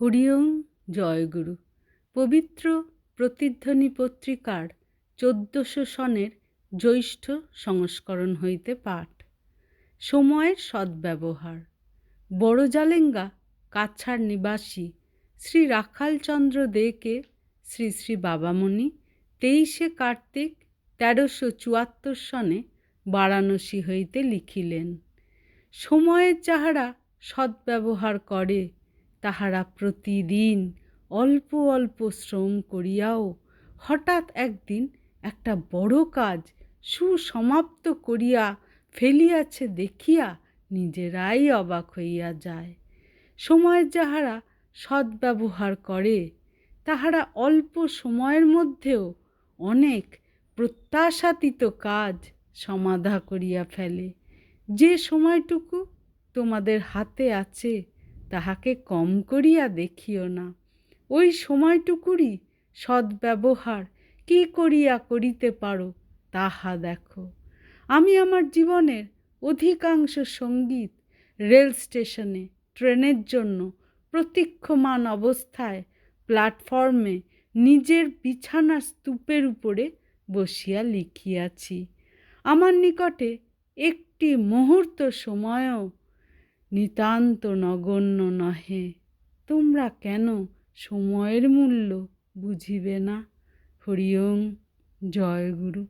হরি ওম জয়গুরু। পবিত্র প্রতিধ্বনি পত্রিকার 1400 সনের জ্যৈষ্ঠ সংস্করণ হইতে পাঠ। সময়ের সদ্ব্যবহার। বড়জালেঙ্গা কাছাড় নিবাসী শ্রী রাখালচন্দ্র দেকে শ্রী শ্রী বাবামণি 23শে কার্তিক 1374 সনে বারাণসী হইতে লিখিলেন, সময়ের যাহারা সদ্ব্যবহার করে তাহারা প্রতিদিন অল্প অল্প শ্রম করিয়াও হঠাৎ একদিন একটা বড় কাজ সুসমাপ্ত করিয়া ফেলিয়াছে দেখিয়া নিজেরাই অবাক হইয়া যায়। সময়ের যাহারা সদ্ব্যবহার করে তাহারা অল্প সময়ের মধ্যেও অনেক প্রত্যাশাতীত কাজ সমাধা করিয়া ফেলে। যে সময়টুকু তোমাদের হাতে আছে তাহাকে কম করিয়া দেখিও না। ওই সময়টুকুরই সদ্ব্যবহার কি করিয়া করিতে পারো তাহা দেখো। আমি আমার জীবনের অধিকাংশ সঙ্গীত রেল স্টেশনে ট্রেনের জন্য প্রতীক্ষমান অবস্থায় প্ল্যাটফর্মে নিজের বিছানার স্তূপের উপরে বসিয়া লিখিয়াছি। আমার নিকটে একটি মুহূর্ত সময়ও নিতান্ত নগণ্য নহে। তোমরা কেন সময়ের মূল্য বুঝিবে না? হরি ওম জয় গুরু।